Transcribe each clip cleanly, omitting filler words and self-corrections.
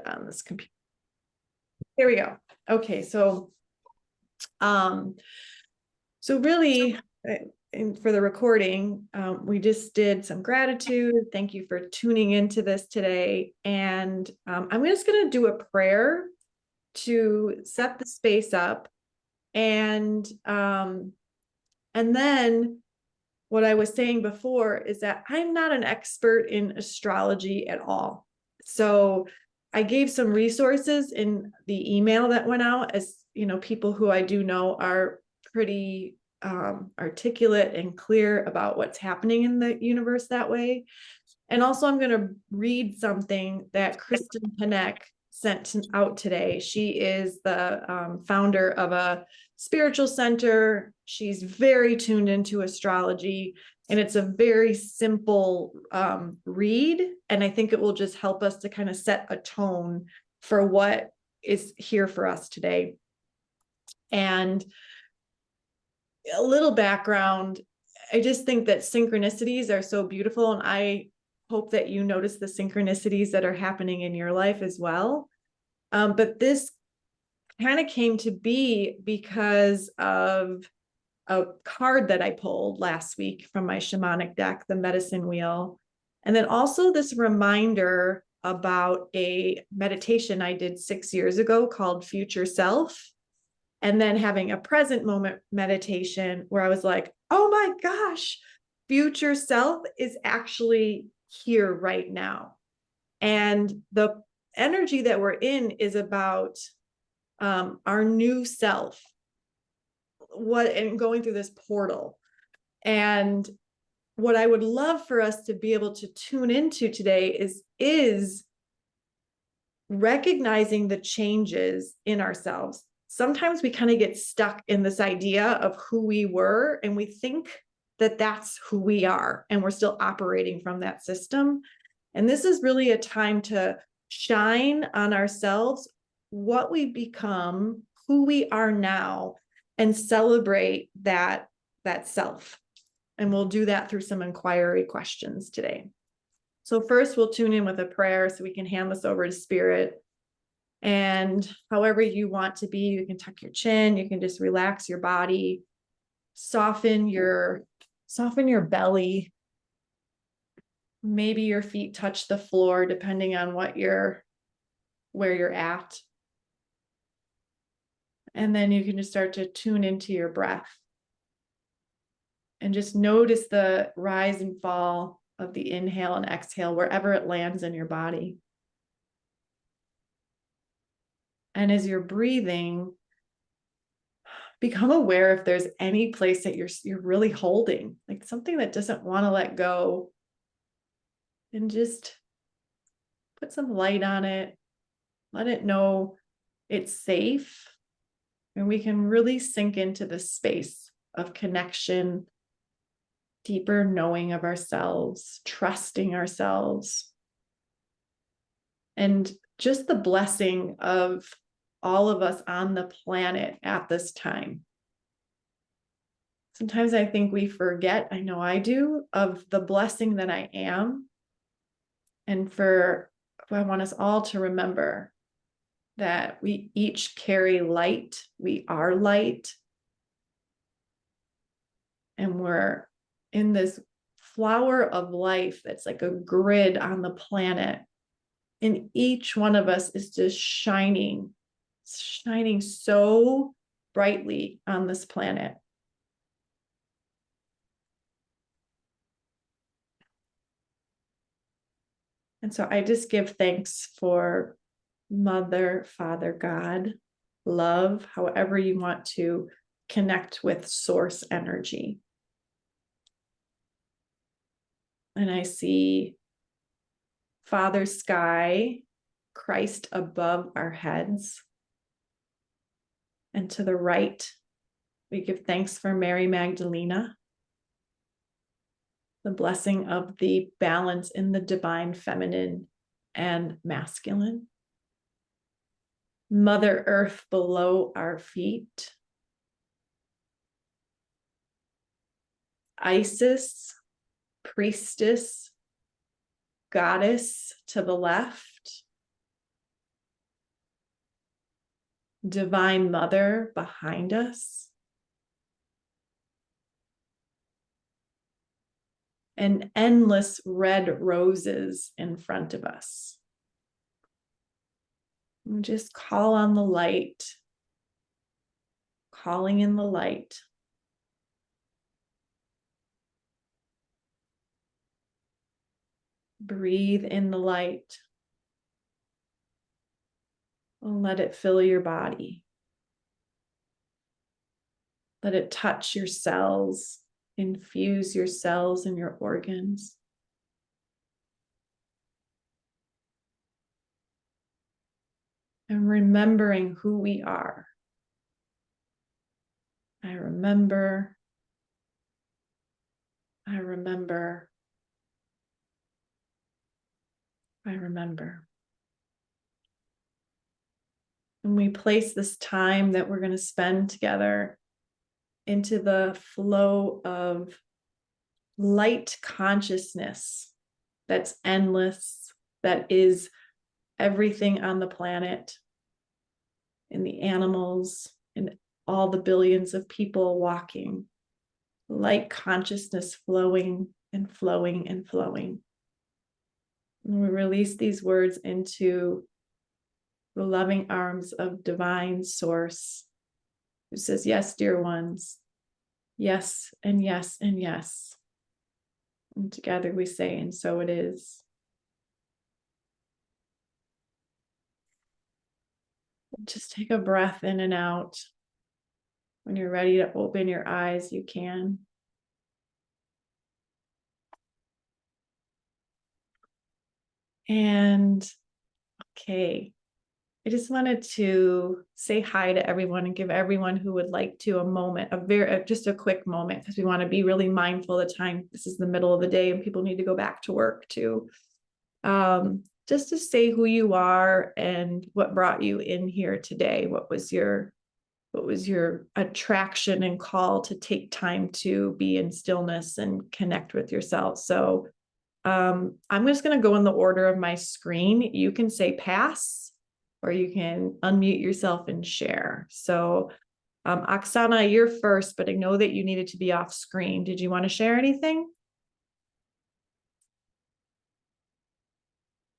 it on this computer. Here we go. Okay, so really, and for the recording, we just did some gratitude. Thank you for tuning into this today. And I'm just going to do a prayer to set the space up. And then what I was saying before is that I'm not an expert in astrology at all. So I gave some resources in the email that went out, as you know, people who I do know are pretty articulate and clear about what's happening in the universe that way. And also I'm going to read something that Kristen Panek sent out today. She is the founder of a spiritual center. She's very tuned into astrology, and it's a very simple read. And I think it will just help us to kind of set a tone for what is here for us today. And a little background, I just think that synchronicities are so beautiful, and I hope that you notice the synchronicities that are happening in your life as well. But this kind of came to be because of a card that I pulled last week from my shamanic deck, the medicine wheel. And then also this reminder about a meditation I did 6 years ago called Future Self. And then having a present moment meditation where I was like, oh my gosh, future self is actually here right now. And the energy that we're in is about our new self, and going through this portal. And what I would love for us to be able to tune into today is recognizing the changes in ourselves. Sometimes we kind of get stuck in this idea of who we were, and we think that that's who we are, and we're still operating from that system. And this is really a time to shine on ourselves, what we become, who we are now, and celebrate that self. And we'll do that through some inquiry questions today. So first we'll tune in with a prayer so we can hand this over to Spirit. And however you want to be, you can tuck your chin, you can just relax your body, soften your belly. Maybe your feet touch the floor, depending on where you're at. And then you can just start to tune into your breath. And just notice the rise and fall of the inhale and exhale wherever it lands in your body. And as you're breathing, become aware if there's any place that you're really holding, like something that doesn't want to let go. And just put some light on it. Let it know it's safe. And we can really sink into the space of connection, deeper knowing of ourselves, trusting ourselves. And just the blessing of all of us on the planet at this time. Sometimes I think we forget, I know I do, of the blessing that I am. And I want us all to remember that we each carry light. We are light. And we're in this flower of life that's like a grid on the planet. And each one of us is just shining so brightly on this planet. And so I just give thanks for Mother, Father, God, love, however you want to connect with source energy. And I see Father Sky, Christ above our heads. And to the right, we give thanks for Mary Magdalena, the blessing of the balance in the divine feminine and masculine. Mother Earth below our feet. Isis, priestess, goddess to the left. Divine Mother behind us, and endless red roses in front of us. And just call on the light, calling in the light. Breathe in the light and let it fill your body. Let it touch your cells, infuse your cells and your organs. And remembering who we are. I remember. I remember. I remember. And we place this time that we're going to spend together into the flow of light consciousness that's endless, that is everything on the planet, and the animals, and all the billions of people walking. Light consciousness flowing and flowing and flowing. And we release these words into the loving arms of divine source, who says, yes, dear ones, yes, and yes, and yes. And together we say, and so it is. Just take a breath in and out. When you're ready to open your eyes, you can. And okay, I just wanted to say hi to everyone and give everyone who would like to a moment, just a quick moment, because we want to be really mindful of the time. This is the middle of the day and people need to go back to work too. Just to say who you are and what brought you in here today. What was your attraction and call to take time to be in stillness and connect with yourself? So I'm just going to go in the order of my screen. You can say pass, or you can unmute yourself and share. So Oksana, you're first, but I know that you needed to be off screen. Did you want to share anything?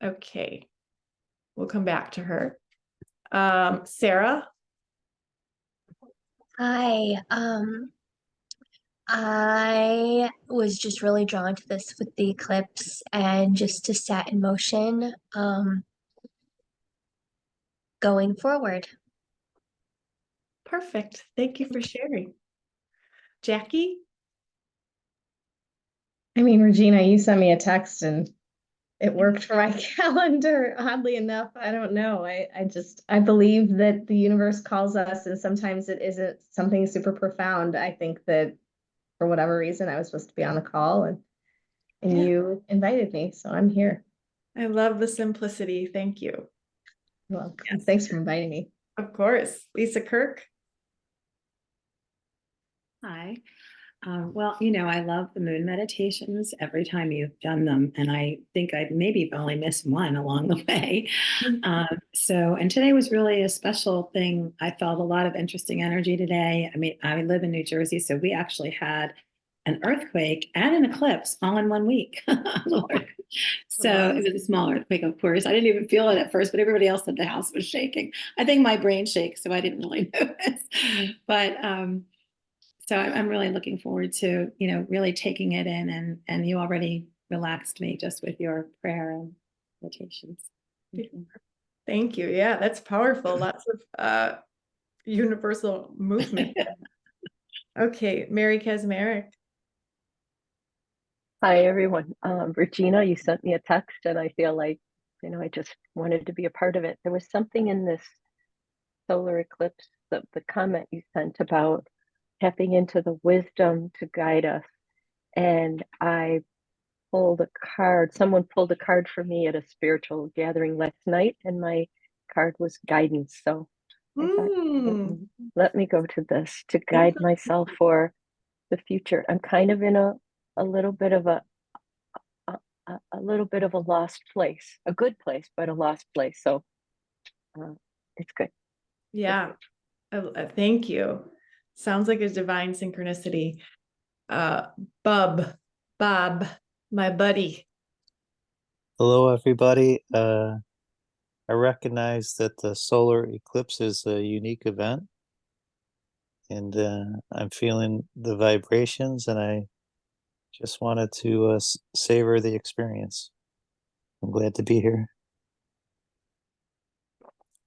Okay, we'll come back to her. Sarah? Hi, I was just really drawn to this with the eclipse and just to set in motion, going forward. Perfect. Thank you for sharing. Jackie? I mean, Regina, you sent me a text and it worked for my calendar, oddly enough. I don't know. I believe that the universe calls us, and sometimes it isn't something super profound. I think that for whatever reason, I was supposed to be on the call and you invited me, so I'm here. I love the simplicity. Thank you. Well, thanks for inviting me. Of course. Lisa Kirk? Hi. Well, I love the moon meditations every time you've done them. And I think I maybe only missed one along the way. And today was really a special thing. I felt a lot of interesting energy today. I mean, I live in New Jersey, so we actually had an earthquake and an eclipse all in 1 week. Lord. So Wow. It was a small earthquake, of course. I didn't even feel it at first, but everybody else at the house was shaking. I think my brain shakes, so I didn't really notice. But so I'm really looking forward to, really taking it in, and you already relaxed me just with your prayer and meditations. Thank you. Yeah, that's powerful. Lots of universal movement. Okay, Mary Kasmerick. Hi, everyone. Regina, you sent me a text, and I feel like, I just wanted to be a part of it. There was something in this solar eclipse, the comment you sent about tapping into the wisdom to guide us. And I pulled a card. Someone pulled a card for me at a spiritual gathering last night, and my card was guidance. So I thought, let me go to this to guide myself for the future. I'm kind of in a little bit of a little bit of a lost place, a good place, but a lost place. So it's good. Yeah. Thank you. Sounds like a divine synchronicity. Bob, my buddy. Hello, everybody. I recognize that the solar eclipse is a unique event, and I'm feeling the vibrations, and I just wanted to savor the experience. I'm glad to be here.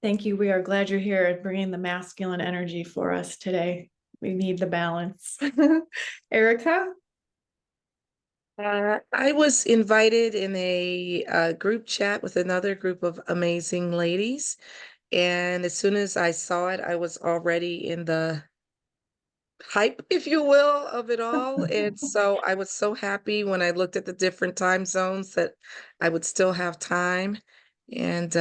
Thank you. We are glad you're here and bringing the masculine energy for us today. We need the balance. Erica? I was invited in a group chat with another group of amazing ladies. And as soon as I saw it, I was already in the hype, if you will, of it all. And so I was so happy when I looked at the different time zones that I would still have time. And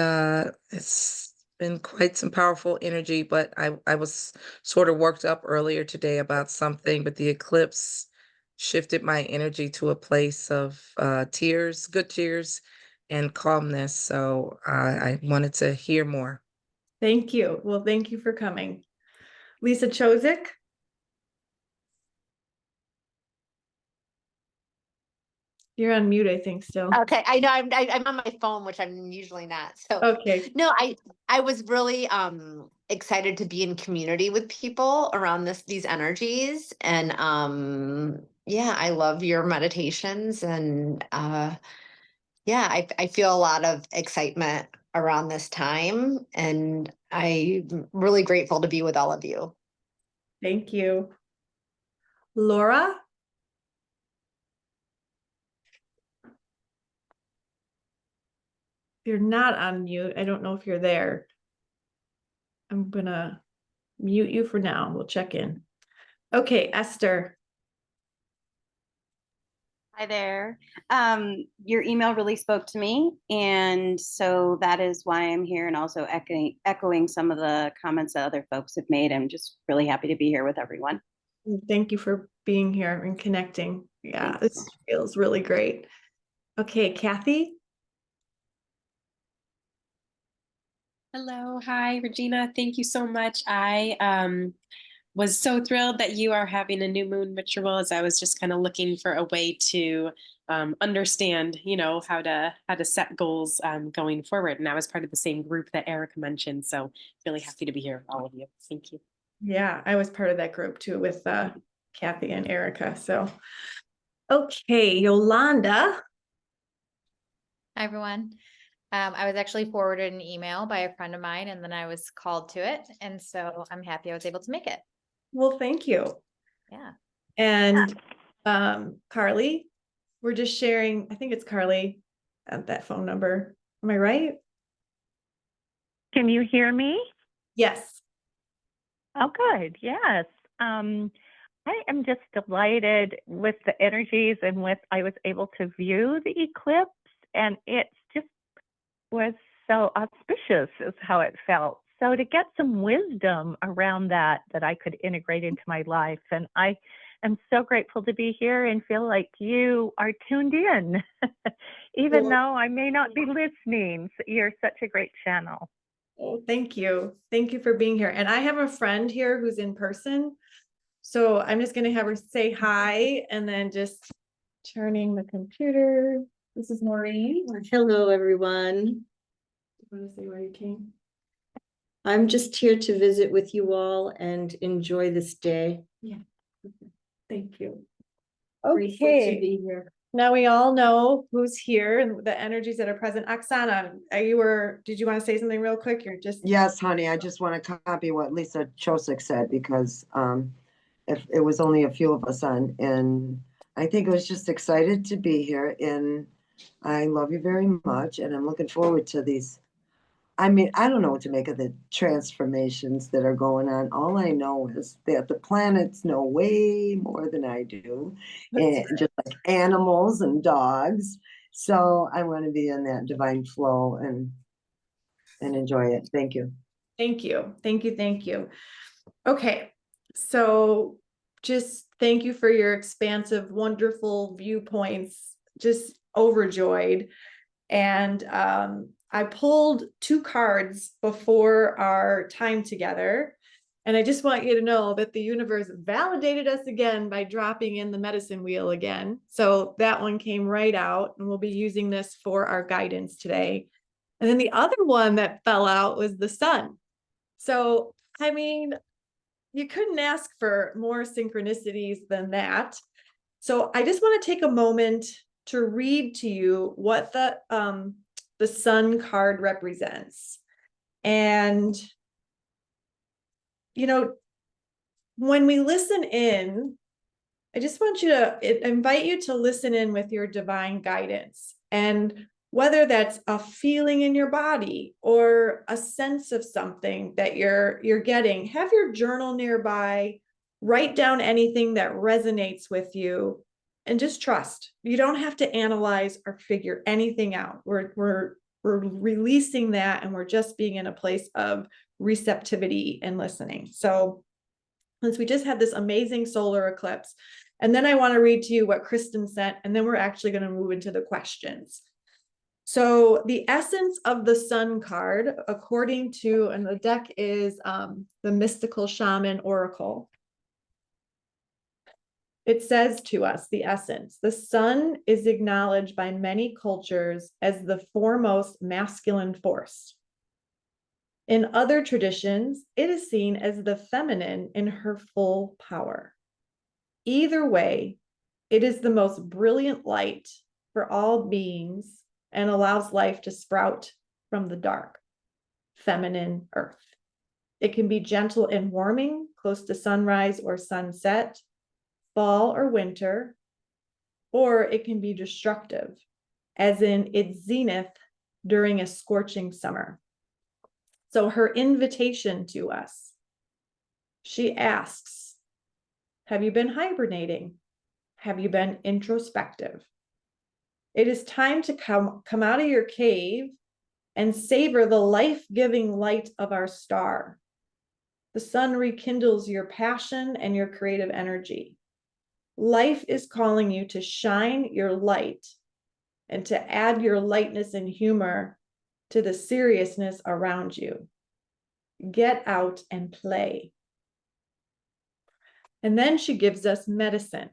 it's been quite some powerful energy, but I was sort of worked up earlier today about something, but the eclipse shifted my energy to a place of tears, good tears, and calmness. So I wanted to hear more. Thank you. Well, thank you for coming. Lisa Chozik? You're on mute, I think, still. Okay, I know I'm on my phone, which I'm usually not. So Okay. no, I was really excited to be in community with people around these energies. And yeah, I love your meditations, and yeah, I feel a lot of excitement around this time, and I'm really grateful to be with all of you. Thank you. Laura? You're not on mute. I don't know if you're there. I'm gonna mute you for now. We'll check in. Okay, Esther. Hi there. Your email really spoke to me, and so that is why I'm here, and also echoing some of the comments that other folks have made. I'm just really happy to be here with everyone. Thank you for being here and connecting. Yeah, Thanks. this feels really great. Okay, Kathy. Hello, hi, Regina. Thank you so much. I was so thrilled that you are having a new moon ritual, as I was just kind of looking for a way to understand, how to set goals going forward. And I was part of the same group that Erica mentioned, so really happy to be here with all of you. Thank you. Yeah, I was part of that group too with Kathy and Erica. So, okay, Yolanda. Hi, everyone. I was actually forwarded an email by a friend of mine, and then I was called to it. And so I'm happy I was able to make it. Well, thank you. Yeah. And Carly, we're just sharing, I think it's Carly at that phone number. Am I right? Can you hear me? Yes. Oh, good. Yes. I am just delighted with the energies and I was able to view the eclipse, and it just was so auspicious is how it felt. So to get some wisdom around that I could integrate into my life. And I am so grateful to be here and feel like you are tuned in, even though I may not be listening. You're such a great channel. Oh, thank you. Thank you for being here. And I have a friend here who's in person. So I'm just going to have her say hi and then just turning the computer. This is Maureen. Hello, everyone. You want to say where you came? I'm just here to visit with you all and enjoy this day. Yeah. Thank you. Grateful to be here. Now we all know who's here and the energies that are present. Oksana, did you want to say something real quick? You're just. Yes, honey, I just want to copy what Lisa Chosik said, because if it was only a few of us on, and I think I was just excited to be here, and I love you very much, and I'm looking forward to these. I mean, I don't know what to make of the transformations that are going on. All I know is that the planets know way more than I do, and just like animals and dogs. So I want to be in that divine flow and enjoy it. Thank you. Thank you. Thank you. Thank you. Okay. So just thank you for your expansive, wonderful viewpoints. Just overjoyed. And I pulled 2 cards before our time together. And I just want you to know that the universe validated us again by dropping in the medicine wheel again. So that one came right out, and we'll be using this for our guidance today. And then the other one that fell out was the sun. So, I mean, you couldn't ask for more synchronicities than that. So I just want to take a moment to read to you what the sun card represents. And, you know, when we listen in, I just want you to invite you to listen in with your divine guidance. And whether that's a feeling in your body or a sense of something that you're getting, have your journal nearby, write down anything that resonates with you, and just trust. You don't have to analyze or figure anything out. We're releasing that, and we're just being in a place of receptivity and listening. So since we just had this amazing solar eclipse, and then I want to read to you what Kristen sent, and then we're actually going to move into the questions. So the essence of the sun card, according to, and the deck is the Mystical Shaman Oracle. It says to us, the essence, the sun is acknowledged by many cultures as the foremost masculine force. In other traditions, it is seen as the feminine in her full power. Either way, it is the most brilliant light for all beings and allows life to sprout from the dark, feminine earth. It can be gentle and warming, close to sunrise or sunset, fall or winter, or it can be destructive, as in its zenith during a scorching summer. So her invitation to us, she asks, have you been hibernating? Have you been introspective? It is time to come out of your cave and savor the life-giving light of our star. The sun rekindles your passion and your creative energy. Life is calling you to shine your light and to add your lightness and humor to the seriousness around you. Get out and play. And then she gives us medicine.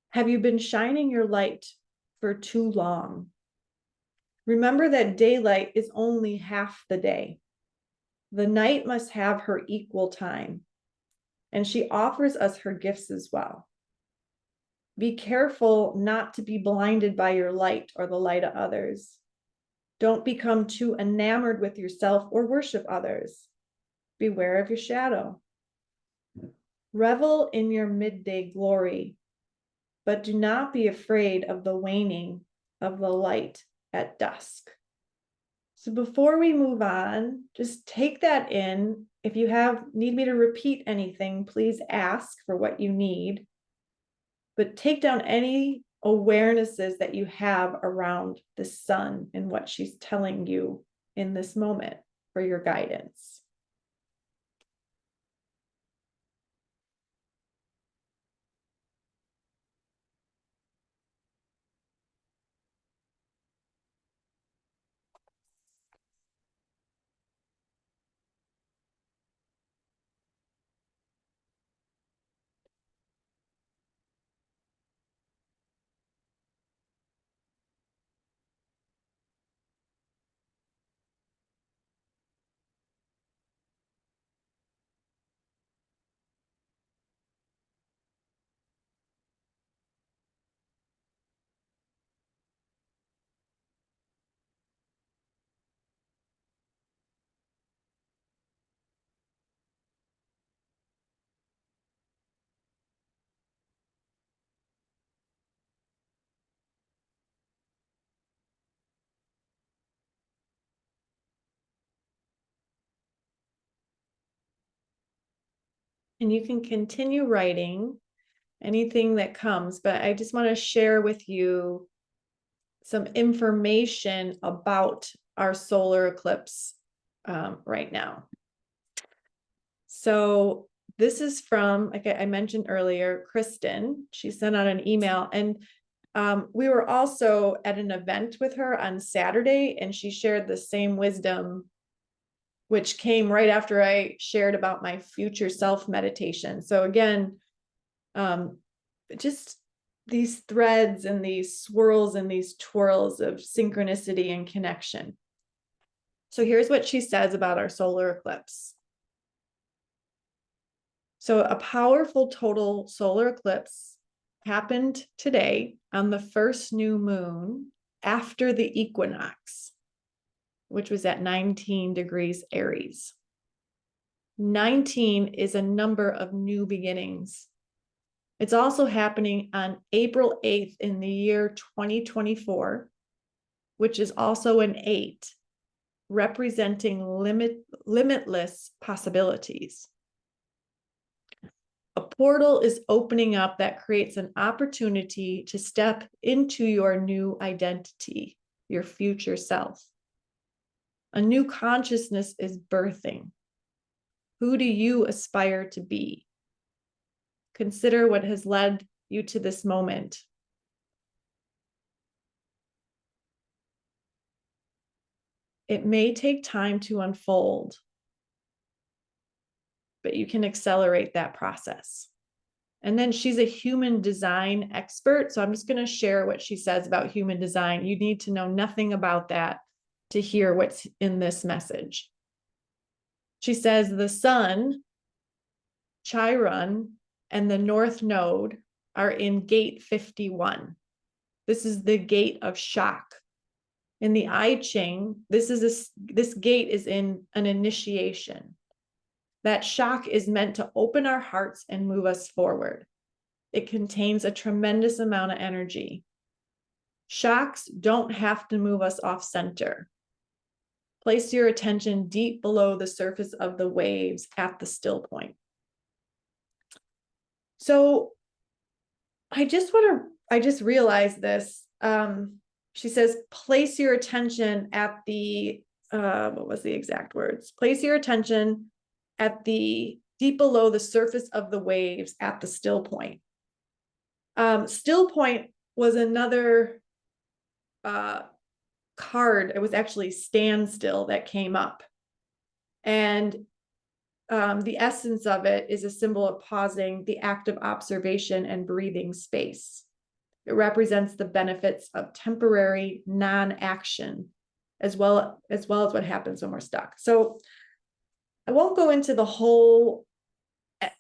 Have you been shining your light for too long? Remember that daylight is only half the day. The night must have her equal time, and she offers us her gifts as well. Be careful not to be blinded by your light or the light of others. Don't become too enamored with yourself or worship others. Beware of your shadow. Revel in your midday glory, but do not be afraid of the waning of the light at dusk. So before we move on, just take that in. If you need me to repeat anything, please ask for what you need. But take down any awarenesses that you have around the sun and what she's telling you in this moment for your guidance. And you can continue writing anything that comes, but I just want to share with you some information about our solar eclipse right now. So this is from, like I mentioned earlier, Kristen. She sent out an email, and We were also at an event with her on Saturday, and she shared the same wisdom, which came right after I shared about my future self meditation. So again, just these threads and these swirls and these twirls of synchronicity and connection. So here's what she says about our solar eclipse. So a powerful total solar eclipse happened today on the first new moon after the equinox, which was at 19 degrees Aries. 19 is a number of new beginnings. It's also happening on April 8th in the year 2024, which is also an 8, representing limitless possibilities. A portal is opening up that creates an opportunity to step into your new identity, your future self. A new consciousness is birthing. Who do you aspire to be? Consider what has led you to this moment. It may take time to unfold, but you can accelerate that process. And then she's a human design expert. So I'm just going to share what she says about human design. You need to know nothing about that to hear what's in this message. She says the sun, Chiron, and the North Node are in gate 51. This is the gate of shock. In the I Ching, this gate is in an initiation. That shock is meant to open our hearts and move us forward. It contains a tremendous amount of energy. Shocks don't have to move us off center. Place your attention deep below the surface of the waves at the still point. So I just realized this. She says, place your attention at the, what was the exact words? Place your attention at the deep below the surface of the waves at the still point. Still point was another card. It was actually standstill that came up. And the essence of it is a symbol of pausing, the act of observation and breathing space. It represents the benefits of temporary non-action, as well as what happens when we're stuck. So I won't go into the whole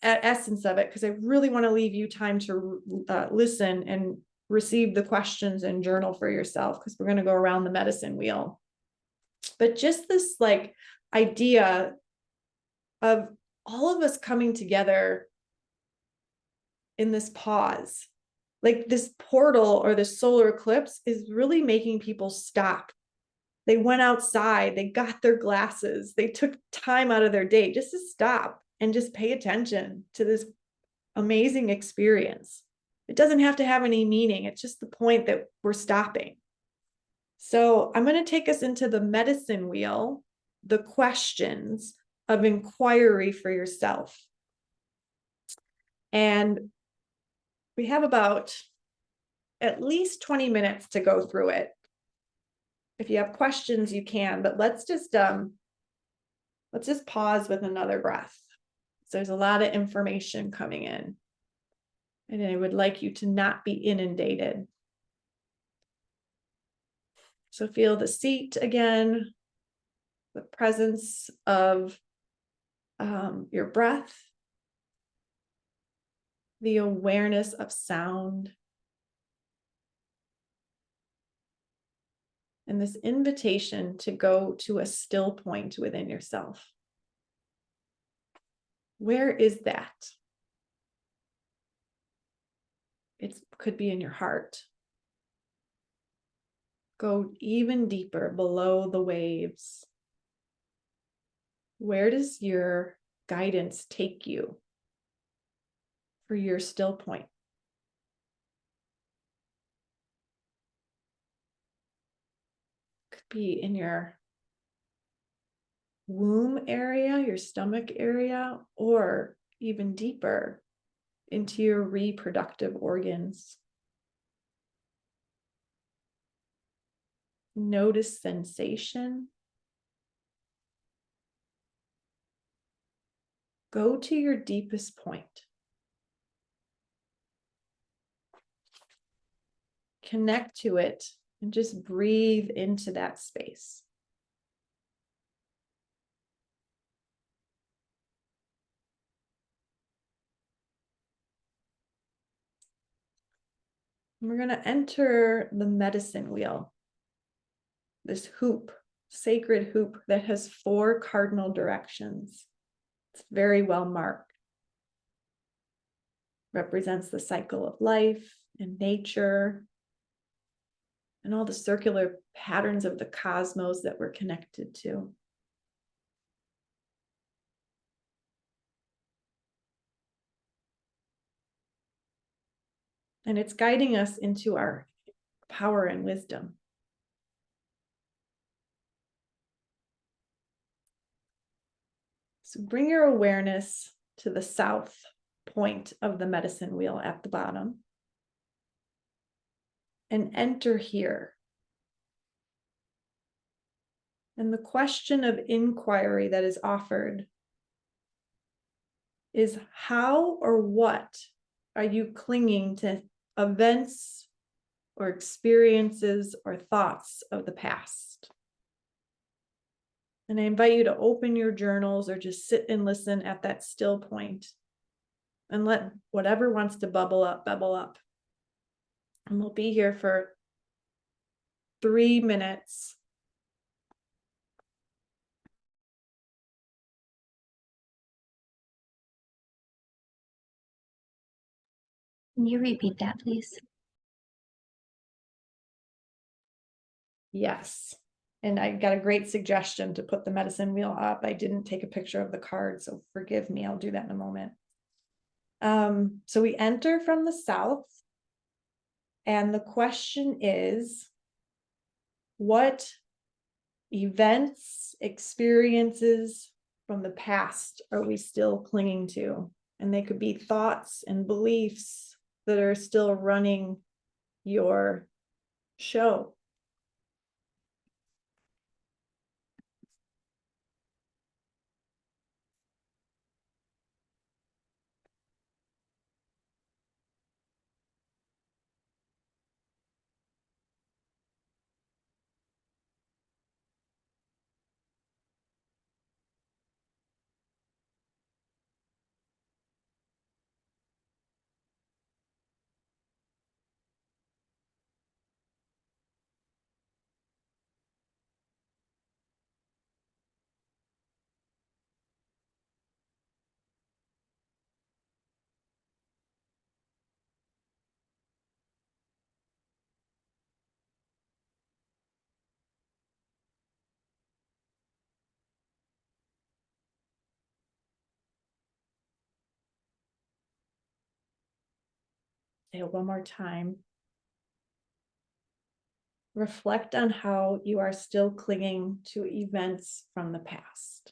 essence of it because I really want to leave you time to listen and receive the questions and journal for yourself, because we're going to go around the medicine wheel. But just this like idea of all of us coming together in this pause, like this portal or this solar eclipse is really making people stop. They went outside, they got their glasses, they took time out of their day just to stop and just pay attention to this amazing experience. It doesn't have to have any meaning. It's just the point that we're stopping. So I'm going to take us into the medicine wheel, the questions of inquiry for yourself. And we have about at least 20 minutes to go through it. If you have questions, you can, but let's just pause with another breath. So there's a lot of information coming in, and I would like you to not be inundated. So feel the seat again, the presence of your breath, the awareness of sound, and this invitation to go to a still point within yourself. Where is that? It could be in your heart. Go even deeper below the waves. Where does your guidance take you for your still point? Could be in your womb area, your stomach area, or even deeper into your reproductive organs. Notice sensation. Go to your deepest point. Connect to it and just breathe into that space. We're going to enter the medicine wheel, this hoop, sacred hoop that has 4 cardinal directions. It's very well marked. Represents the cycle of life and nature and all the circular patterns of the cosmos that we're connected to. And it's guiding us into our power and wisdom. So bring your awareness to the south point of the medicine wheel at the bottom and enter here. And the question of inquiry that is offered is how or what are you clinging to events or experiences or thoughts of the past? And I invite you to open your journals or just sit and listen at that still point and let whatever wants to bubble up, bubble up. And we'll be here for 3 minutes. Can you repeat that, please? Yes. And I got a great suggestion to put the medicine wheel up. I didn't take a picture of the card, so forgive me. I'll do that in a moment. So we enter from the south. And the question is, what events, experiences from the past are we still clinging to? And they could be thoughts and beliefs that are still running your show. Say it one more time. Reflect on how you are still clinging to events from the past.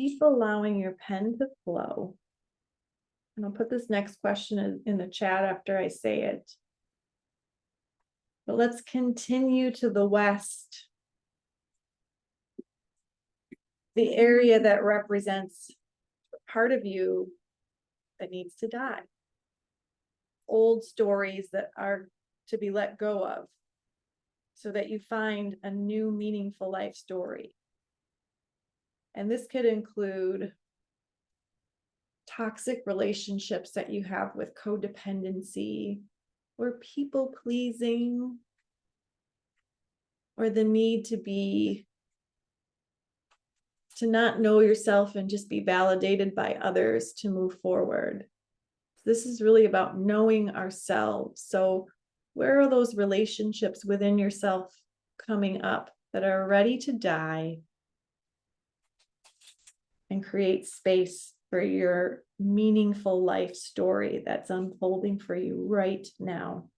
keep allowing your pen to flow. And I'll put this next question in the chat after I say it. But let's continue to the west. The area that represents the part of you that needs to die. Old stories that are to be let go of, so that you find a new meaningful life story. And this could include toxic relationships that you have with codependency, or people pleasing, or the need to not know yourself and just be validated by others to move forward. This is really about knowing ourselves. So where are those relationships within yourself coming up that are ready to die and create space for your meaningful life story that's unfolding for you right now?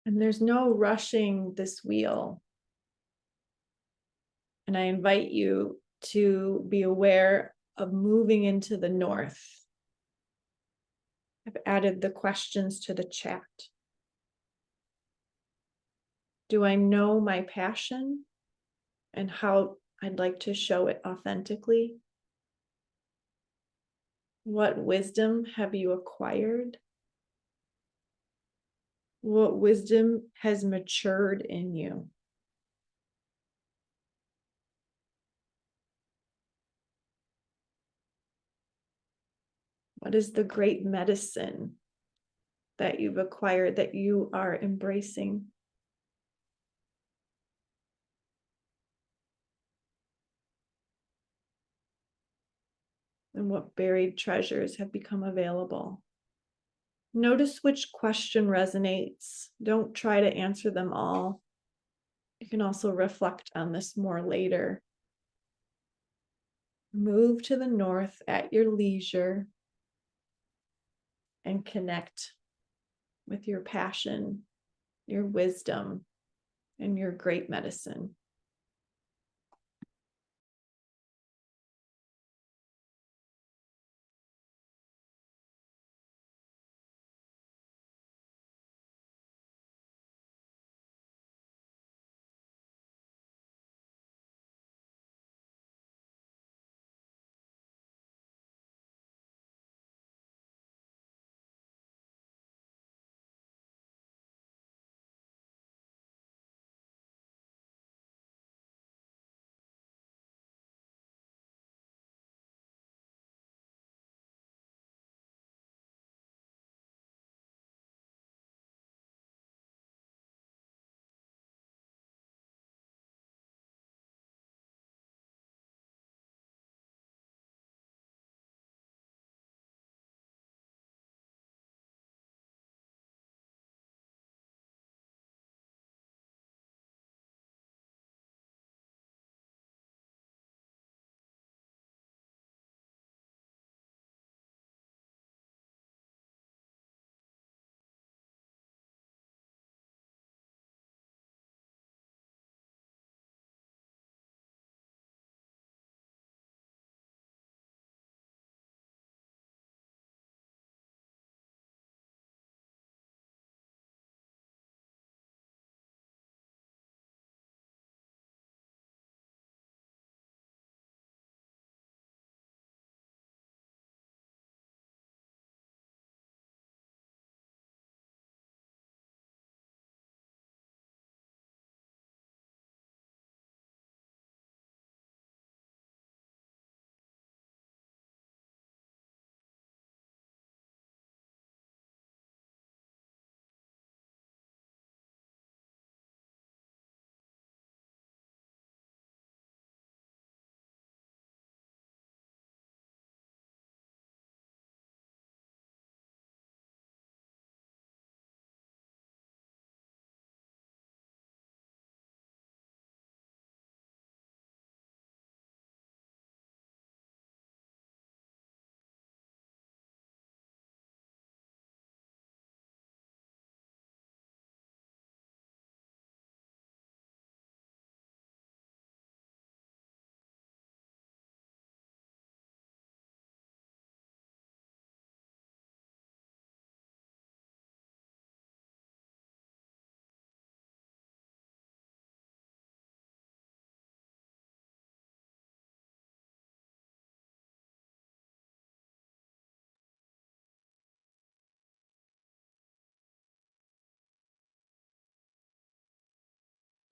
And there's no rushing this wheel. And I invite you to be aware of moving into the north. I've added the questions to the chat. Do I know my passion and how I'd like to show it authentically? What wisdom have you acquired? What wisdom has matured in you? What is the great medicine that you've acquired that you are embracing? And what buried treasures have become available? Notice which question resonates. Don't try to answer them all. You can also reflect on this more later. Move to the north at your leisure and connect with your passion, your wisdom, and your great medicine.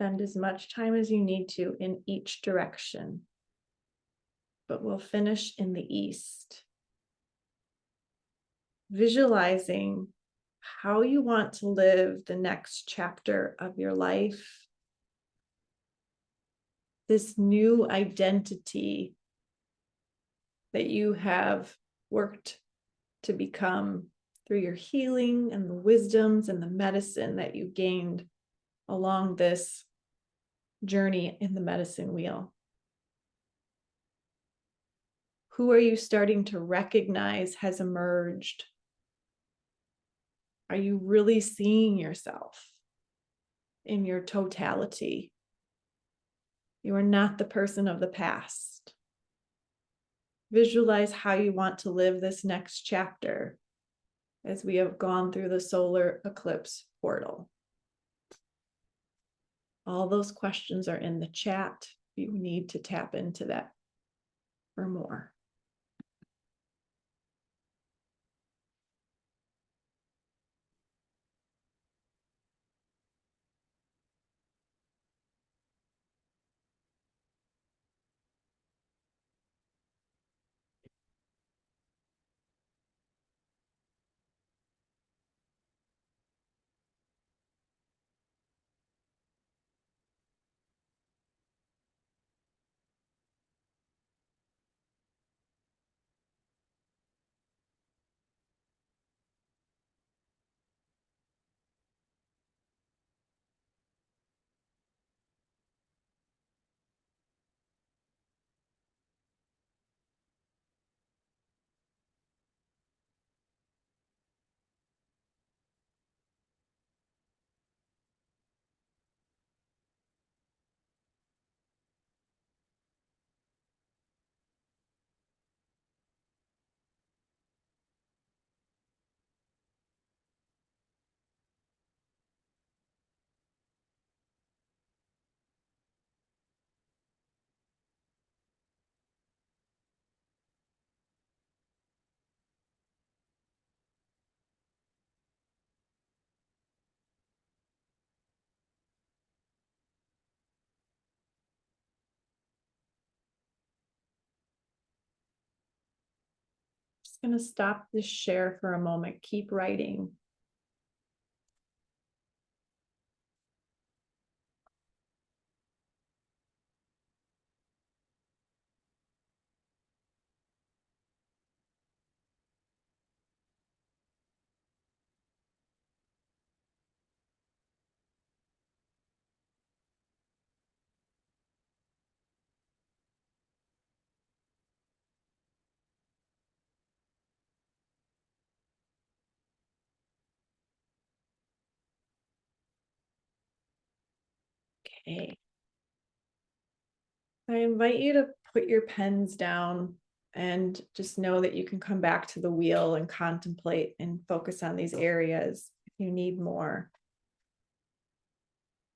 Spend as much time as you need to in each direction, but we'll finish in the east. Visualizing how you want to live the next chapter of your life, this new identity that you have worked to become through your healing and the wisdoms and the medicine that you gained along this journey in the medicine wheel. Who are you starting to recognize has emerged? Are you really seeing yourself? in your totality. You are not the person of the past. Visualize how you want to live this next chapter as we have gone through the solar eclipse portal. All those questions are in the chat. You need to tap into that for more. Just going to stop this share for a moment. Keep writing. Okay. I invite you to put your pens down and just know that you can come back to the wheel and contemplate and focus on these areas if you need more.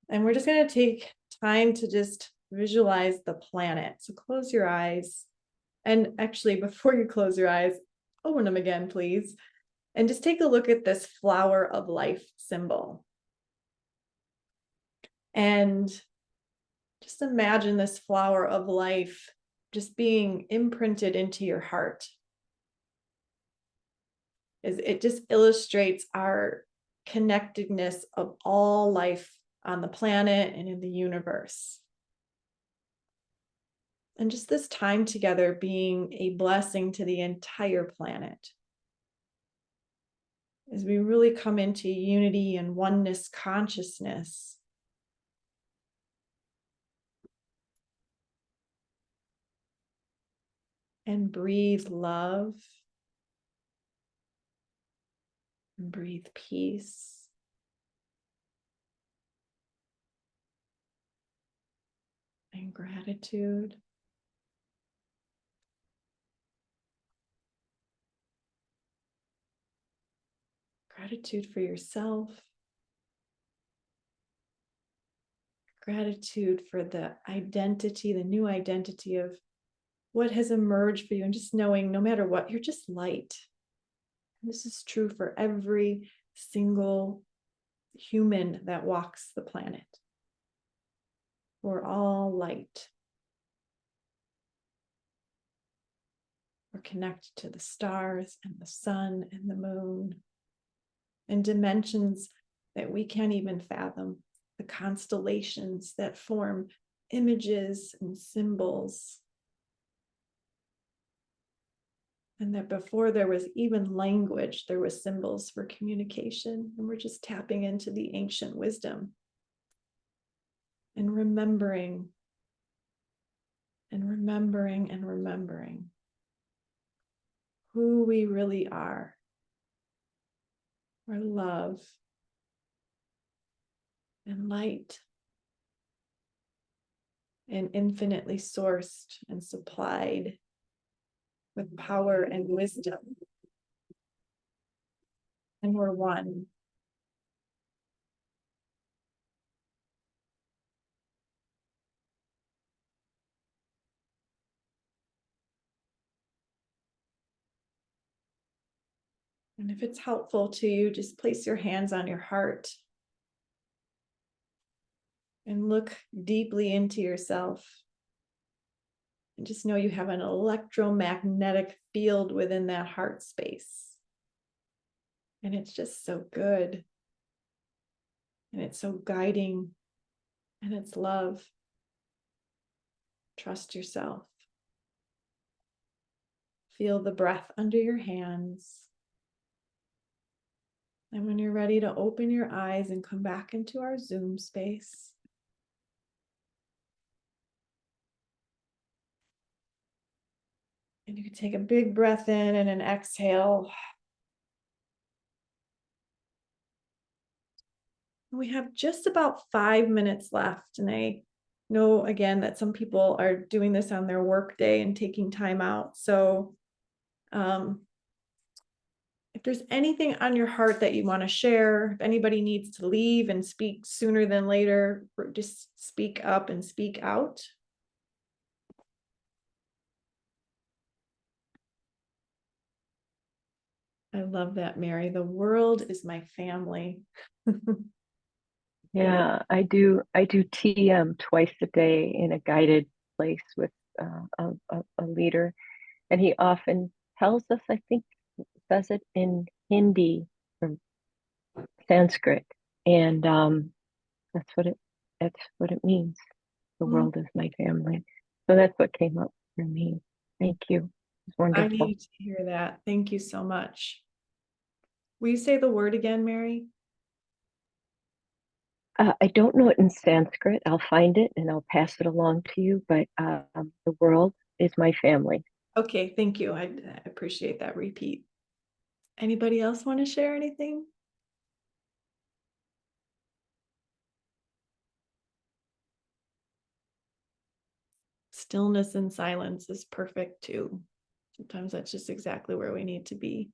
And we're just going to take time to just visualize the planet. So close your eyes. And actually, before you close your eyes, open them again, please. And just take a look at this flower of life symbol. And just imagine this flower of life just being imprinted into your heart. It just illustrates our connectedness of all life on the planet and in the universe. And just this time together being a blessing to the entire planet. As we really come into unity and oneness consciousness. And breathe love. And breathe peace. And gratitude. Gratitude for yourself. Gratitude for the identity, the new identity of what has emerged for you, and just knowing no matter what, you're just light. And this is true for every single human that walks the planet. We're all light. We're connected to the stars and the sun and the moon and dimensions that we can't even fathom, the constellations that form images and symbols. And that before there was even language, there was symbols for communication. And we're just tapping into the ancient wisdom and remembering and remembering and remembering who we really are. Our love, and light and infinitely sourced and supplied with power and wisdom. And we're one. And if it's helpful to you, just place your hands on your heart and look deeply into yourself. And just know you have an electromagnetic field within that heart space. And it's just so good. And it's so guiding. And it's love. Trust yourself. Feel the breath under your hands. And when you're ready to open your eyes and come back into our Zoom space, and you can take a big breath in and an exhale. We have just about 5 minutes left. And I know, again, that some people are doing this on their work day and taking time out. So if there's anything on your heart that you want to share, if anybody needs to leave and speak sooner than later, just speak up and speak out. I love that, Mary. The world is my family. Yeah, I do TM twice a day in a guided place with a leader, and he often tells us, I think, says it in Hindi or Sanskrit, and that's what it means. The world is my family. So that's what came up for me. Thank you. It's I wonderful. need to hear that. Thank you so much. Will you say the word again, Mary? I don't know it in Sanskrit. I'll find it and I'll pass it along to you, but the world is my family. Okay, thank you. I appreciate that repeat. Anybody else want to share anything? Stillness and silence is perfect too. Sometimes that's just exactly where we need to be.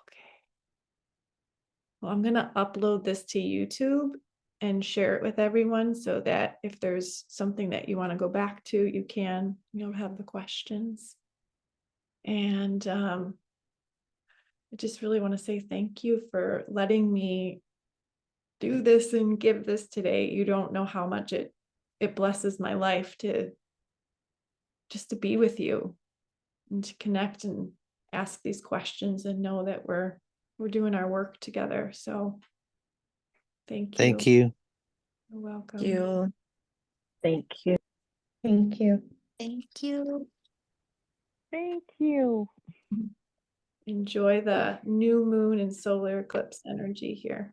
Okay. Well, I'm going to upload this to YouTube and share it with everyone so that if there's something that you want to go back to, you can, you'll have the questions. And I just really want to say thank you for letting me do this and give this today. You don't know how much it blesses my life to just to be with you and to connect and ask these questions and know that we're doing our work together. So thank you. Thank you. You're welcome. Thank you. Thank you. Thank you. Thank you. Enjoy the new moon and solar eclipse energy here.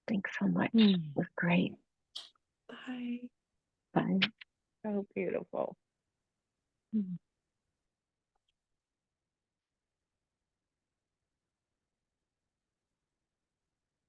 Thanks so much. It was great. Bye. Bye. So beautiful.